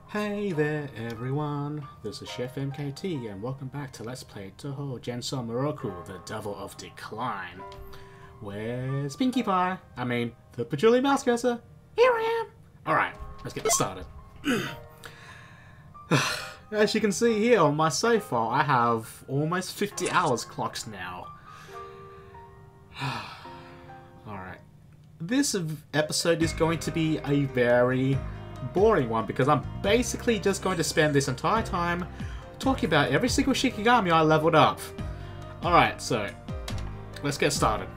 Hey there everyone, this is Chef MKT and welcome back to Let's Play Touhou Gensoumaroku, the Devil of Decline. Where's Pinkie Pie? I mean, the Patchouli Mousecursor. Here I am! Alright, let's get this started. As you can see here on my save file, I have almost 50 hours clocked now. Alright. This episode is going to be a very boring one because I'm basically just going to spend this entire time talking about every single Shikami I leveled up. Alright, so let's get started.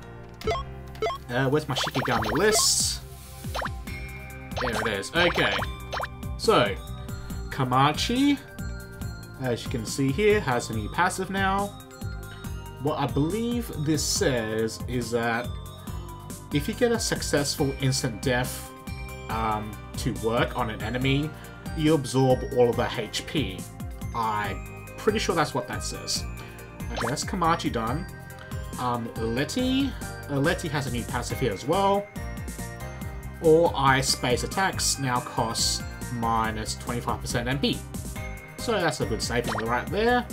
Where's my Shikigami list? There it is. Okay, so Kamachi, as you can see here, has a new passive now. What I believe this says is that if you get a successful instant death to work on an enemy, you absorb all of their HP. I'm pretty sure that's what that says. Okay, that's Kamachi done. Letty has a new passive here as well. All ice space attacks now cost minus 25% MP. So that's a good saving right there.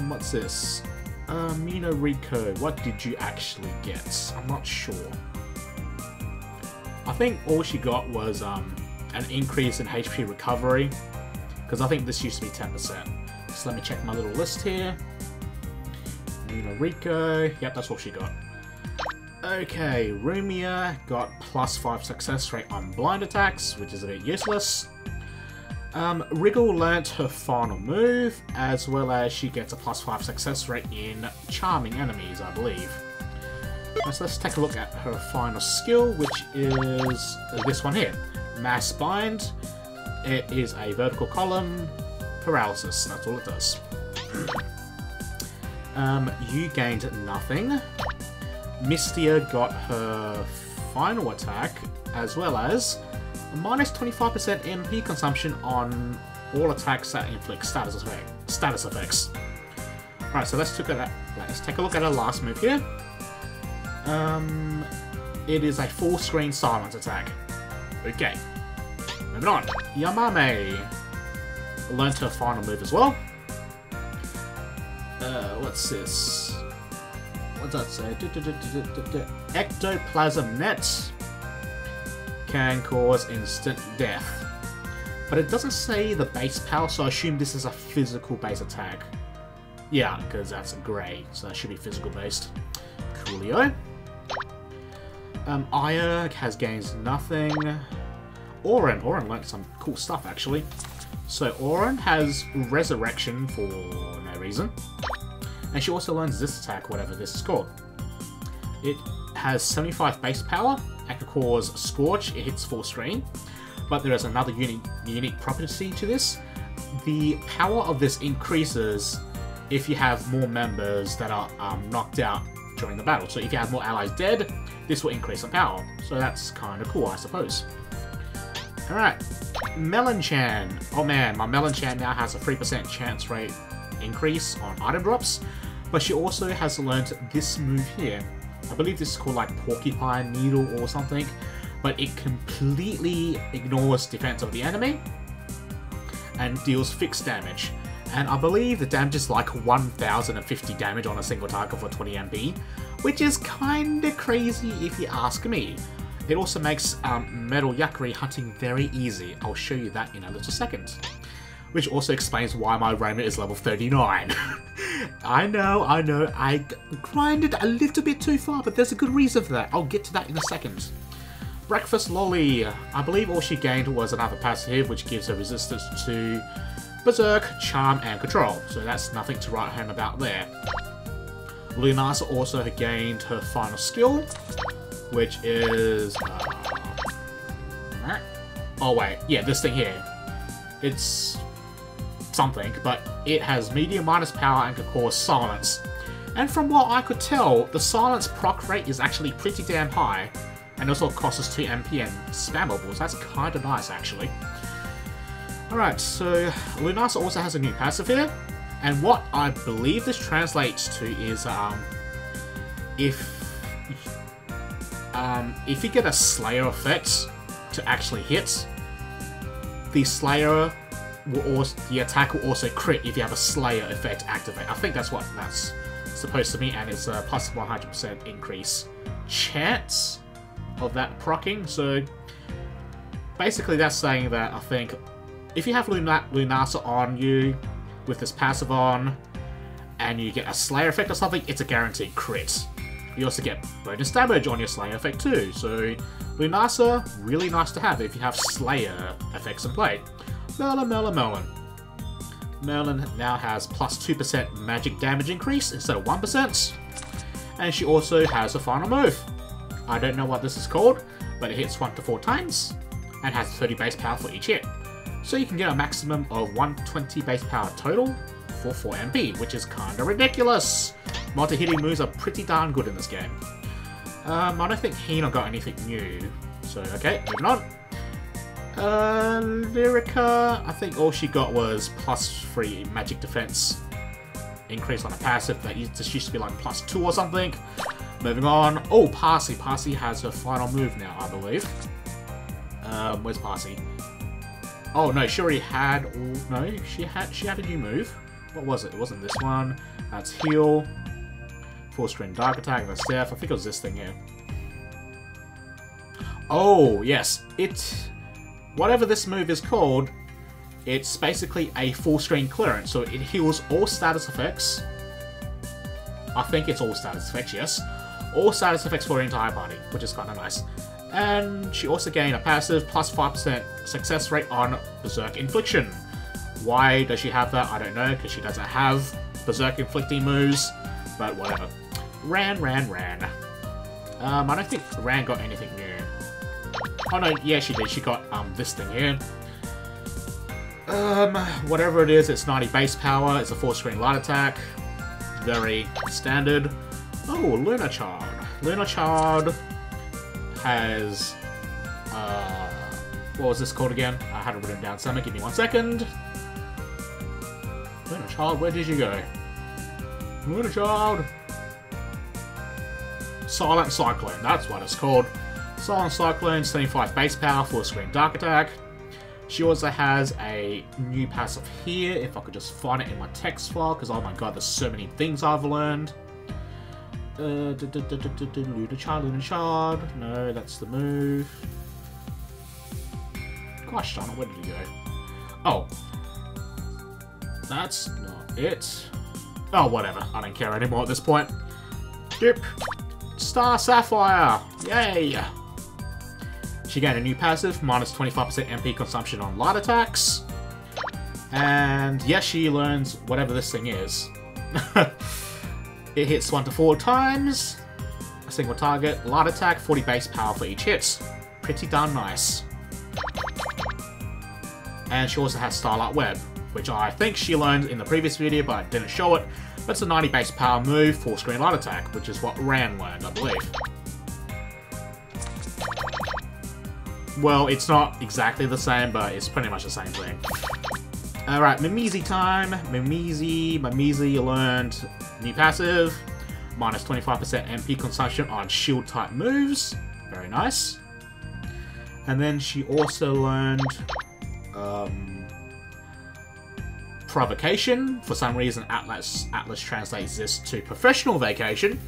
What's this? Minoriko, what did you actually get? I'm not sure. I think all she got was an increase in HP recovery, because I think this used to be 10%. So let me check my little list here. Minoriko, yep, that's all she got. Okay, Rumia got plus 5 success rate on blind attacks, which is a bit useless. Wriggle learnt her final move, as well as she gets a plus 5 success rate in charming enemies, I believe. So let's take a look at her final skill, which is this one here. Mass Bind. It is a vertical column paralysis, that's all it does. You gained nothing. Mystia got her final attack, as well as minus 25% MP consumption on all attacks that inflict status effects. Alright, so let's take a look at her last move here. It is a full screen silence attack. Okay, moving on. Yamame learned her final move as well. What's this? What does that say? Ectoplasm Net can cause instant death. But it doesn't say the base power, so I assume this is a physical base attack. Yeah, because that's a grey, so that should be physical based. Coolio. Aya has gained nothing. Oren learned some cool stuff actually. So Oren has Resurrection for no reason. And she also learns this attack, whatever this is called. It has 75 base power and can cause Scorch, it hits full screen. But there is another unique property to this. The power of this increases if you have more members that are knocked out during the battle. So if you have more allies dead, this will increase in power. So that's kind of cool, I suppose. Alright, Melonchan. Oh man, my Melonchan now has a 3% chance rate increase on item drops, but she also has learned this move here. I believe this is called like Porcupine Needle or something, but it completely ignores defense of the enemy and deals fixed damage. And I believe the damage is like 1050 damage on a single target for 20 MP, which is kinda crazy if you ask me. It also makes Metal Yukkuri hunting very easy. I'll show you that in a little second. Which also explains why my Roma is level 39. I know, I grinded a little bit too far, but there's a good reason for that. I'll get to that in a second. Breakfast Lolly. I believe all she gained was another passive, which gives her resistance to Berserk, Charm, and Control. So that's nothing to write home about there. Lunasa also gained her final skill, which is... oh wait, yeah, this thing here. It's something, but it has medium minus power and can cause silence. And from what I could tell, the silence proc rate is actually pretty damn high, and also costs us 2 MP and spammables. That's kinda nice, actually. Alright, so Lunasa also has a new passive here, and what I believe this translates to is if you get a Slayer effect to actually hit, the Slayer will also, the attack will also crit if you have a Slayer effect activate. I think that's what that's supposed to be, and it's a plus 100% increase chance of that proccing. So basically that's saying that I think if you have Lunasa on you with this passive on, and you get a Slayer effect or something, it's a guaranteed crit. You also get bonus damage on your Slayer effect too, so Lunasa, really nice to have if you have Slayer effects in play. Merlin now has plus 2% magic damage increase instead of 1%, and she also has a final move. I don't know what this is called, but it hits 1 to 4 times, and has 30 base power for each hit. So you can get a maximum of 120 base power total for 4 MP, which is kinda ridiculous. Multi-hitting moves are pretty darn good in this game. I don't think Hina got anything new, so okay, moving on. Lyrica, I think all she got was plus 3 magic defense increase on a passive that just used to be like plus 2 or something. Moving on. Oh, Parsi. Parsi has her final move now, I believe. Where's Parsi? Oh no, she already had. No, she had a new move. What was it? It wasn't this one. That's heal. Full string dark attack. That's death. I think it was this thing here. Oh yes, whatever this move is called, it's basically a full screen clearance, so it heals all status effects. I think it's all status effects, yes. All status effects for the entire party, which is kind of nice. And she also gained a passive plus 5% success rate on Berserk Infliction. Why does she have that? I don't know, because she doesn't have Berserk Inflicting moves, but whatever. Ran. I don't think Ran got anything new. Oh no, yeah she did. She got this thing here. Whatever it is, it's 90 base power. It's a 4-screen light attack. Very standard. Oh, Lunar Child. Lunar Child has what was this called again? I had it written down somewhere. Give me 1 second. Lunar Child, where did you go? Lunar Child. Silent Cyclone. That's what it's called. Silent Cyclone, 75 base power, 4-screen dark attack. She also has a new passive here, if I could just find it in my text file, because oh my god, there's so many things I've learned. Lunar Child, no, that's the move. Gosh darn it, where did he go? Oh. That's not it. Oh, whatever, I don't care anymore at this point. Dip. Star Sapphire! Yay! She gained a new passive, minus 25% MP consumption on light attacks. And yes, she learns whatever this thing is. It hits 1 to 4 times. A single target, light attack, 40 base power for each hit. Pretty darn nice. And she also has Starlight Web, which I think she learned in the previous video, but I didn't show it. But it's a 90 base power move, 4-screen light attack, which is what Ran learned, I believe. Well, it's not exactly the same, but it's pretty much the same thing. Alright, Mimizi time. Mimizi learned new passive. Minus 25% MP consumption on shield type moves. Very nice. And then she also learned Provocation. For some reason, Atlas translates this to Professional Vacation,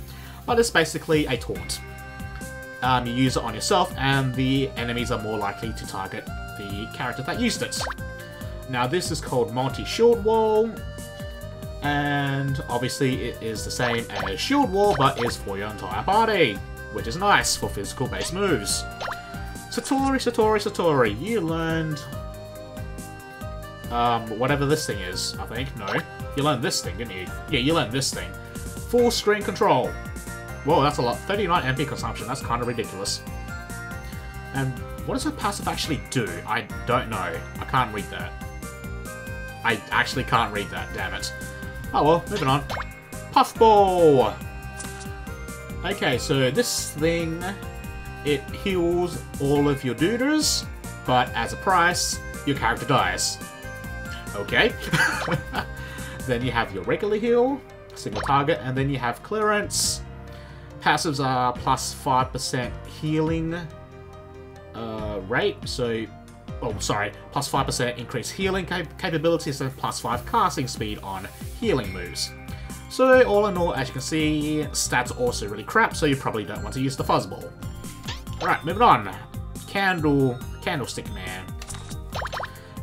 but it's basically a taunt. You use it on yourself, and the enemies are more likely to target the character that used it. Now, this is called Multi-Shield Wall, and obviously it is the same as Shield Wall, but is for your entire party, which is nice for physical-based moves. Satori, you learned whatever this thing is, I think. No, you learned this thing, didn't you? Yeah, you learned this thing. Full screen control. Whoa, that's a lot. 39 MP consumption, that's kind of ridiculous. And what does her passive actually do? I don't know. I can't read that. I actually can't read that, damn it. Oh well, moving on. Puffball! Okay, so this thing, it heals all of your dooders, but as a price, your character dies. Okay. Then you have your regular heal, single target, and then you have clearance. Passives are plus 5% healing, rate, so... Oh, sorry, plus 5% increased healing capabilities and plus 5 casting speed on healing moves. So, all in all, as you can see, stats are also really crap, so you probably don't want to use the Fuzzball. Alright, moving on. Candlestick Man.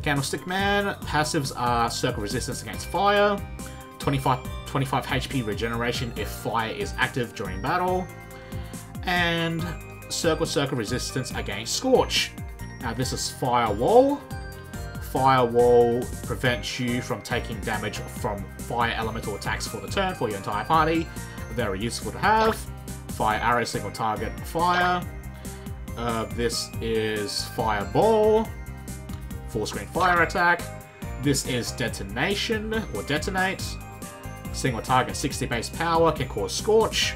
Candlestick Man, passives are Circle Resistance against Fire, 25 HP regeneration if fire is active during battle, and Circle Resistance against Scorch. Now this is Firewall. Firewall prevents you from taking damage from fire elemental attacks for the turn for your entire party. Very useful to have. Fire Arrow, single target, fire. This is Fireball. Full screen fire attack. This is Detonation, or Detonate. Single target, 60 base power, can cause Scorch.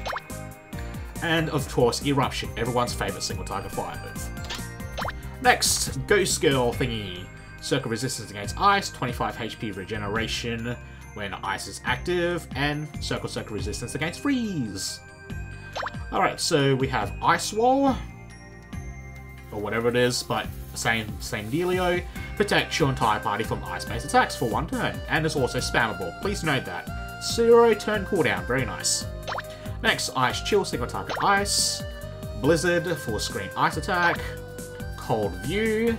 And of course, Eruption, everyone's favourite single target fire move. Next, Ghost Girl thingy. Circle Resistance against Ice, 25 HP regeneration when Ice is active, and Circle Resistance against Freeze. Alright, so we have Ice Wall, or whatever it is, but same dealio. Protect your entire party from ice-based attacks for 1 turn, and it's also spammable. Please note that. 0 turn cooldown, very nice. Next, Ice Chill, single target Ice. Blizzard, full screen Ice attack. Cold View,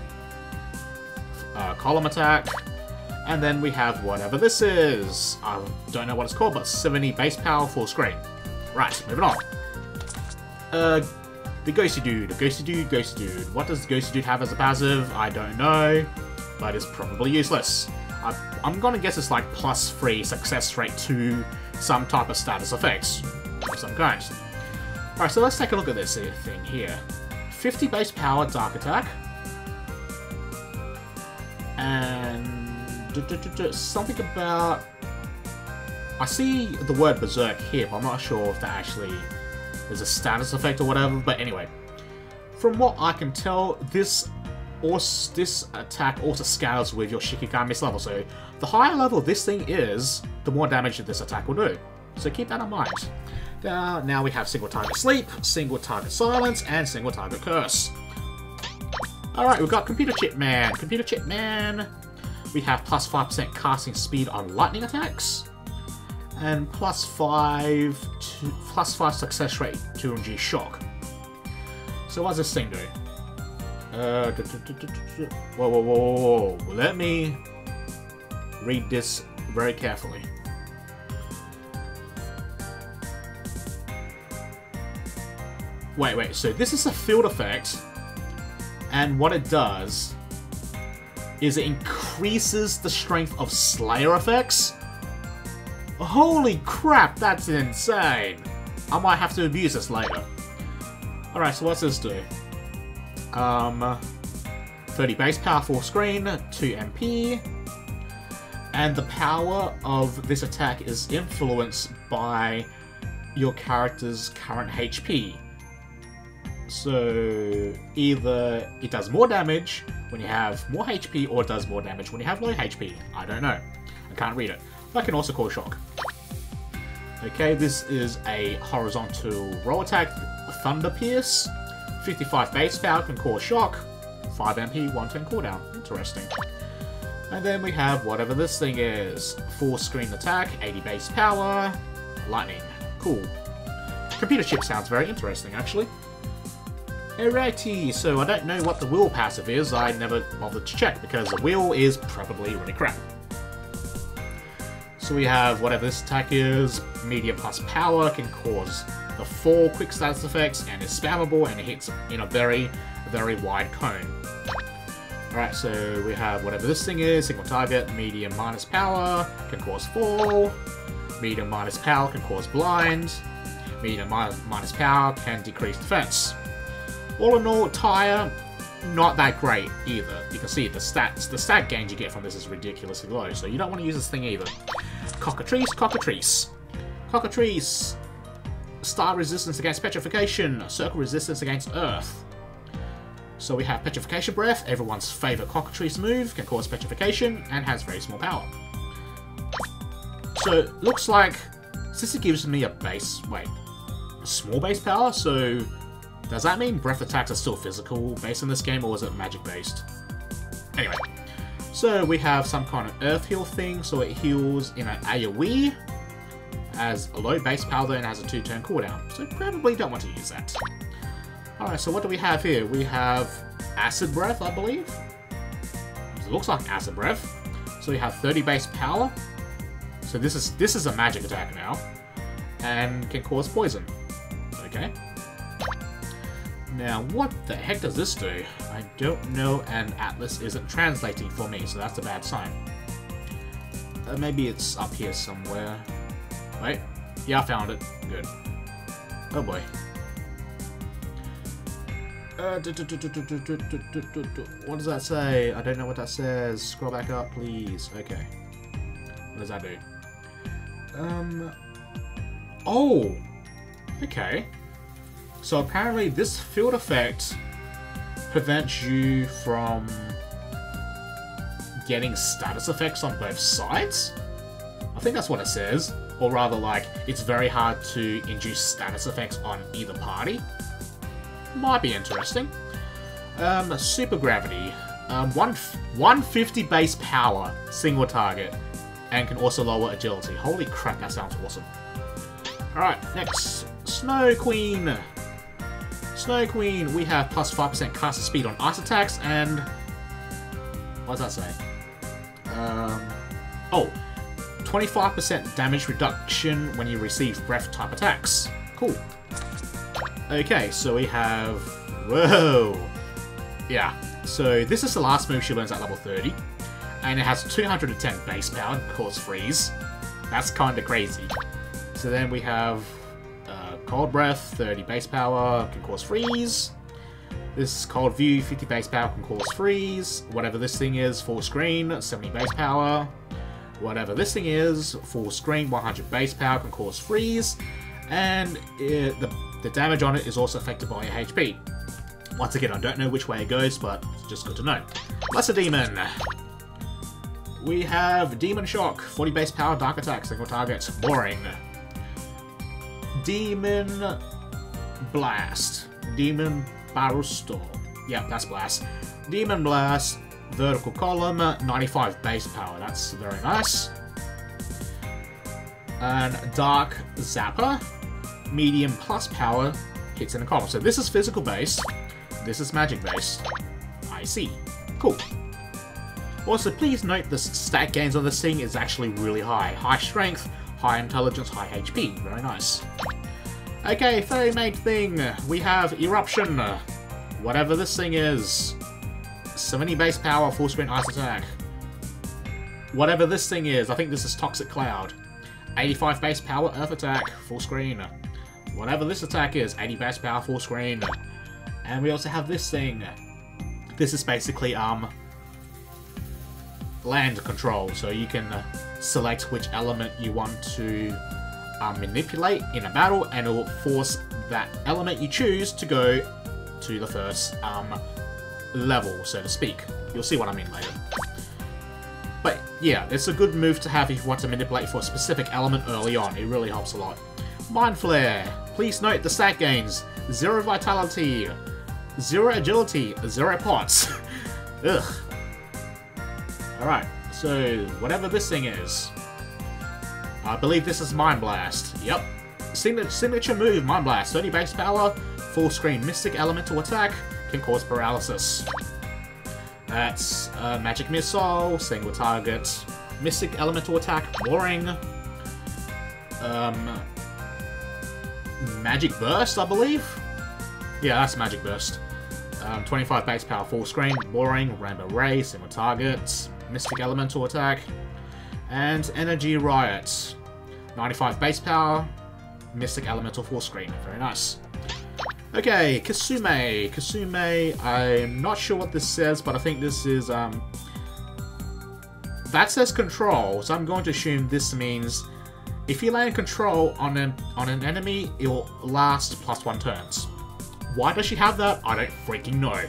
column attack, and then we have whatever this is. I don't know what it's called, but 70 base power, full screen. Right, moving on. The Ghosty Dude. What does the Ghosty Dude have as a passive? I don't know, but it's probably useless. I'm gonna guess it's like +3 success rate to some type of status effects of some kind. Alright, so let's take a look at this thing here. 50 base power Dark Attack, and something about... I see the word Berserk here, but I'm not sure if that actually is a status effect or whatever, but anyway. From what I can tell, this attack also scales with your Shikami's level, so the higher level this thing is, the more damage that this attack will do. So keep that in mind. Now we have single target Sleep, single target Silence, and single target Curse. Alright, we've got Computer Chip Man. We have plus 5% casting speed on lightning attacks, and plus 5 success rate to RNG Shock. So what does this thing do? Whoa. Let me read this very carefully. Wait, so this is a field effect, and what it does is it increases the strength of Slayer effects? Holy crap, that's insane! I might have to abuse this later. Alright, so what's this do? 30 base power, full screen, 2 MP, and the power of this attack is influenced by your character's current HP. So, either it does more damage when you have more HP, or it does more damage when you have low HP. I don't know. I can't read it. That can also cause shock. Okay, this is a horizontal roll attack, Thunder Pierce. 55 base power, can cause shock. 5 MP, 1 turn cooldown. Interesting. And then we have whatever this thing is. Full screen attack, 80 base power. Lightning. Cool. Computer Chip sounds very interesting, actually. Alrighty, so I don't know what the wheel passive is. I never bothered to check because the wheel is probably really crap. So we have whatever this attack is. Medium plus power, can cause the 4 quick status effects, and is spammable, and it hits in a very, very wide cone. Alright, so we have whatever this thing is. Single target, medium minus power, can cause fall. Medium minus power can cause blind. Medium minus power can decrease defense. All in all, Tire, not that great either. You can see the stat gains you get from this is ridiculously low, so you don't want to use this thing either. Cockatrice. Star resistance against petrification, circle resistance against earth. So we have Petrification Breath, everyone's favourite Cockatrice move, can cause petrification, and has very small power. So, looks like, since it gives me a small base power, so Does that mean breath attacks are still physical based in this game, or is it magic based? Anyway, so we have some kind of earth heal thing, so it heals in an AoE, has a low base power though, and has a 2-turn cooldown, so probably don't want to use that. Alright, so what do we have here? We have Acid Breath, I believe? It looks like Acid Breath. So we have 30 base power. So this is a magic attack now. And can cause poison. Okay. Now, what the heck does this do? I don't know, and Atlas isn't translating for me, so that's a bad sign. Maybe it's up here somewhere. Wait. Yeah, I found it. Good. Oh boy. What does that say? I don't know what that says. Scroll back up, please. Okay. What does that do? Oh! Okay. So apparently this field effect prevents you from getting status effects on both sides? I think that's what it says. Or rather, like, it's very hard to induce status effects on either party. Might be interesting. Super Gravity. 150 base power, single target, and can also lower agility. Holy crap, that sounds awesome. Alright, next. Snow Queen. Snow Queen, we have plus 5% caster speed on ice attacks, and... what does that say? Oh, 25% damage reduction when you receive breath-type attacks. Cool. Okay, so we have... whoa! Yeah, so this is the last move she learns at level 30, and it has 210 base power, cause freeze. That's kinda crazy. So then we have Cold Breath, 30 base power, can cause freeze. This is Cold View, 50 base power, can cause freeze. Whatever this thing is, full screen, 70 base power. Whatever this thing is, full screen, 100 base power, can cause freeze. And the damage on it is also affected by your HP. Once again, I don't know which way it goes, but it's just good to know. Lesser Demon. We have Demon Shock, 40 base power, dark attack, single target, boring. Demon Blast. Demon Barrel Storm. Yep, that's Blast. Demon Blast, vertical column, 95 base power. That's very nice. And Dark Zapper, medium plus power, hits in a column. So this is physical based. This is magic based. I see. Cool. Also, please note the stat gains on this thing is actually really high. High strength, high intelligence, high HP. Very nice. Okay, fairy maid thing. We have Eruption. Whatever this thing is. 70 base power, full screen ice attack. Whatever this thing is. I think this is Toxic Cloud. 85 base power, earth attack, full screen. Whatever this attack is, 80 base power, full screen. And we also have this thing. This is basically, land control, so you can select which element you want to manipulate in a battle, and it will force that element you choose to go to the first level, so to speak. You'll see what I mean later. But yeah, it's a good move to have if you want to manipulate for a specific element early on. It really helps a lot. Mind Flare. Please note the stat gains. 0 vitality, 0 agility, 0 pots. Ugh. Alright, so whatever this thing is. I believe this is Mind Blast. Yep. Signature move, Mind Blast. 30 base power, full screen Mystic Elemental attack, can cause paralysis. That's Magic Missile, single target, Mystic Elemental attack, boring. Magic Burst, I believe? Yeah, that's Magic Burst. 25 base power, full screen, boring, Rainbow Ray, single target, Mystic Elemental attack, and Energy Riot. 95 base power, Mystic Elemental full screen. Very nice. Okay, Kasume. Kasume, I'm not sure what this says, but I think this is, that says control, so I'm going to assume this means if you land control on an enemy, it will last +1 turns. Why does she have that? I don't freaking know.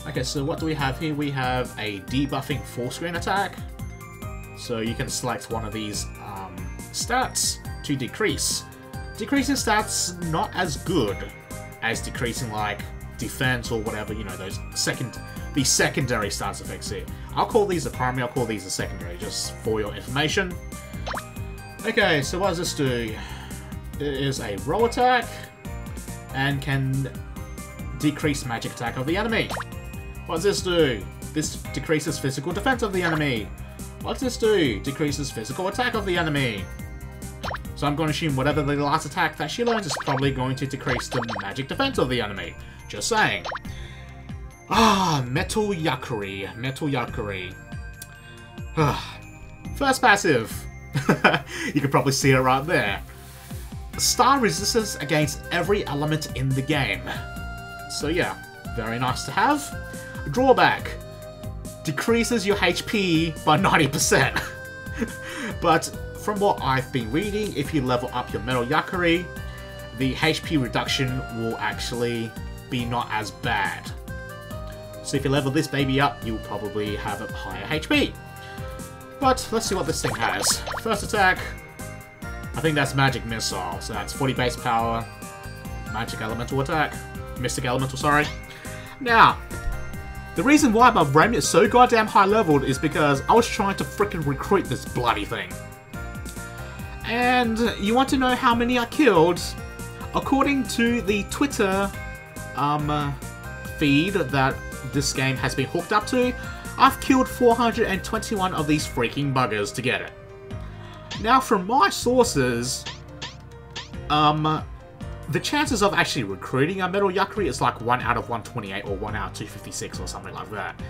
Okay, so what do we have here? We have a debuffing full screen attack. So you can select one of these stats to decrease. Decreasing stats, not as good. as decreasing like defense or whatever, you know, the secondary status effects here. I'll call these the primary, I'll call these the secondary, just for your information. Okay, so what does this do? It is a roll attack, and can decrease magic attack of the enemy. What does this do? This decreases physical defense of the enemy. What does this do? Decreases physical attack of the enemy. So I'm going to assume whatever the last attack that she learns is probably going to decrease the magic defense of the enemy. Just saying. Ah, Metal Yukkuri. Metal Yukkuri. First passive. You can probably see it right there. Star resistance against every element in the game. So yeah, very nice to have. Drawback. Decreases your HP by 90%. But from what I've been reading, if you level up your Metal Yukkuri, the HP reduction will actually be not as bad. So if you level this baby up, you'll probably have a higher HP. But let's see what this thing has. First attack, I think that's Magic Missile, so that's 40 base power, Magic Elemental attack, Mystic Elemental, sorry. Now, the reason why my Remy is so goddamn high leveled is because I was trying to frickin' recruit this bloody thing. And you want to know how many I killed? According to the Twitter feed that this game has been hooked up to, I've killed 421 of these freaking buggers to get it. Now, from my sources, the chances of actually recruiting a Metal Yukkuri is like 1 out of 128 or 1 out of 256 or something like that.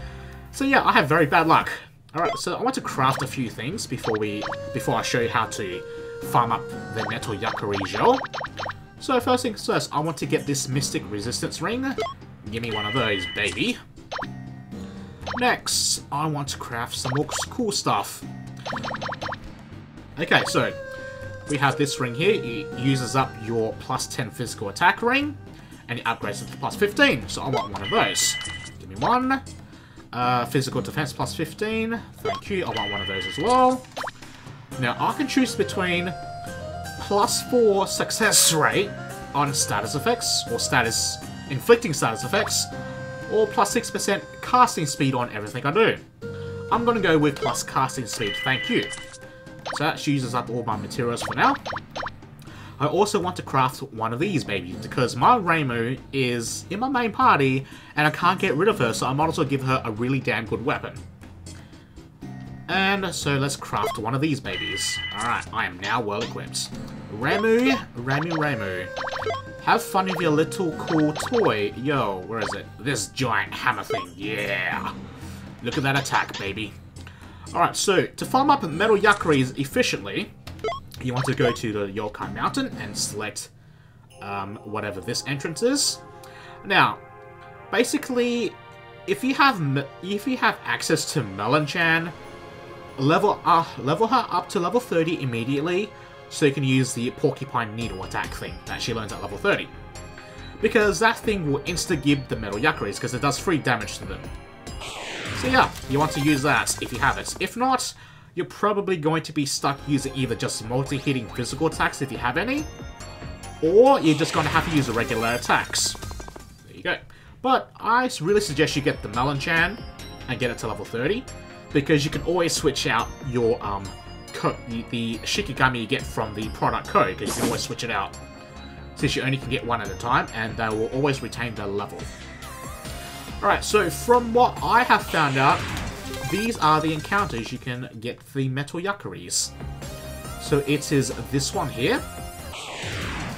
So yeah, I have very bad luck. Alright, so I want to craft a few things before I show you how to farm up the Metal Yukkuri gel. So first things first, I want to get this Mystic Resistance Ring. Give me one of those, baby. Next, I want to craft some more cool stuff. Okay, so we have this ring here. It uses up your plus 10 physical attack ring, and it upgrades it to plus 15. So I want one of those. Give me one. Physical defense plus 15. Thank you. I want one of those as well. Now I can choose between plus 4 success rate on status effects, or inflicting status effects, or plus 6% casting speed on everything I do. I'm going to go with plus casting speed. Thank you. So that uses up all my materials for now. I also want to craft one of these babies, because my Reimu is in my main party, and I can't get rid of her, so I might as well give her a really damn good weapon. And so let's craft one of these babies. Alright, I am now well equipped. Reimu. Have fun with your little cool toy. Yo, where is it? This giant hammer thing, yeah! Look at that attack, baby. Alright, so to farm up Metal Yukkuris efficiently, you want to go to the Yokai Mountain and select whatever this entrance is. Now, basically, if you have access to Melon-chan, level her up to level 30 immediately, so you can use the Porcupine Needle attack thing that she learns at level 30. Because that thing will insta-give the Metal Yukkuris, because it does 3 damage to them. So yeah, you want to use that if you have it. If not, you're probably going to be stuck using either just multi-hitting physical attacks if you have any, or you're just going to have to use the regular attacks. There you go. But I really suggest you get the Melon-chan and get it to level 30, because you can always switch out your the Shikami you get from the product code, because you can always switch it out, since you only can get one at a time, and they will always retain their level. Alright, so from what I have found out, these are the encounters you can get the Metal Yukkuris. So it is this one here.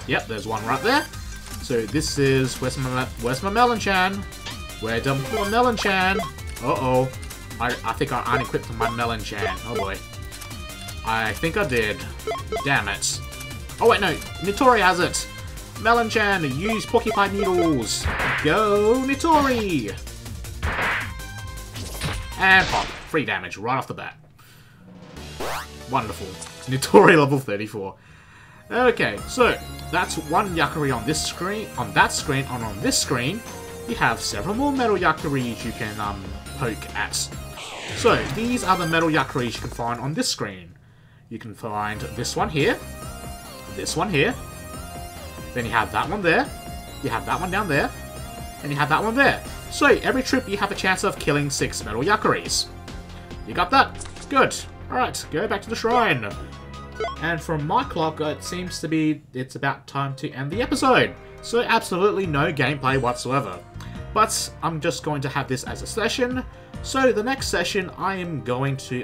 Yep, there's one right there. So this is... Where's my Melon-chan? Where's my Melon-chan? Uh-oh. I think I unequipped my Melon-chan. Oh boy. I think I did. Damn it. Oh wait, no. Nitori has it. Melon-chan, use Porcupine Needles. Go, Nitori! And pop. 3 damage right off the bat. Wonderful. Nitori level 34. Okay, so that's one Yukkuri on this screen, on that screen, and on this screen, you have several more Metal Yukkuris you can poke at. So these are the Metal Yukkuris you can find on this screen. You can find this one here, then you have that one there, you have that one down there, and you have that one there. So every trip you have a chance of killing 6 Metal Yukkuris. You got that? Good. Alright, go back to the shrine. And from my clock, it seems to be it's about time to end the episode. So absolutely no gameplay whatsoever. But I'm just going to have this as a session. So the next session, I am going to,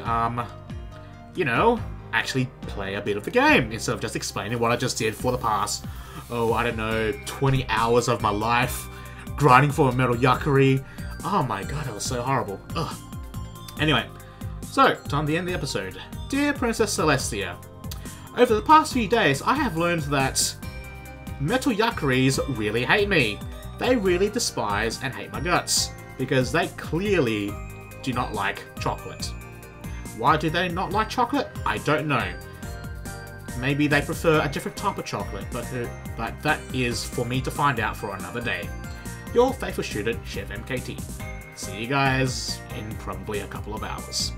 you know, actually play a bit of the game instead of just explaining what I just did for the past, oh, I don't know, 20 hours of my life grinding for a Metal Yukkuri. Oh my god, that was so horrible. Ugh. Anyway, so, time to end the episode. Dear Princess Celestia, over the past few days, I have learned that Metal Yukkuris really hate me. They really despise and hate my guts, because they clearly do not like chocolate. Why do they not like chocolate? I don't know. Maybe they prefer a different type of chocolate, but that is for me to find out for another day. Your faithful student, Chef MKT. See you guys in probably a couple of hours.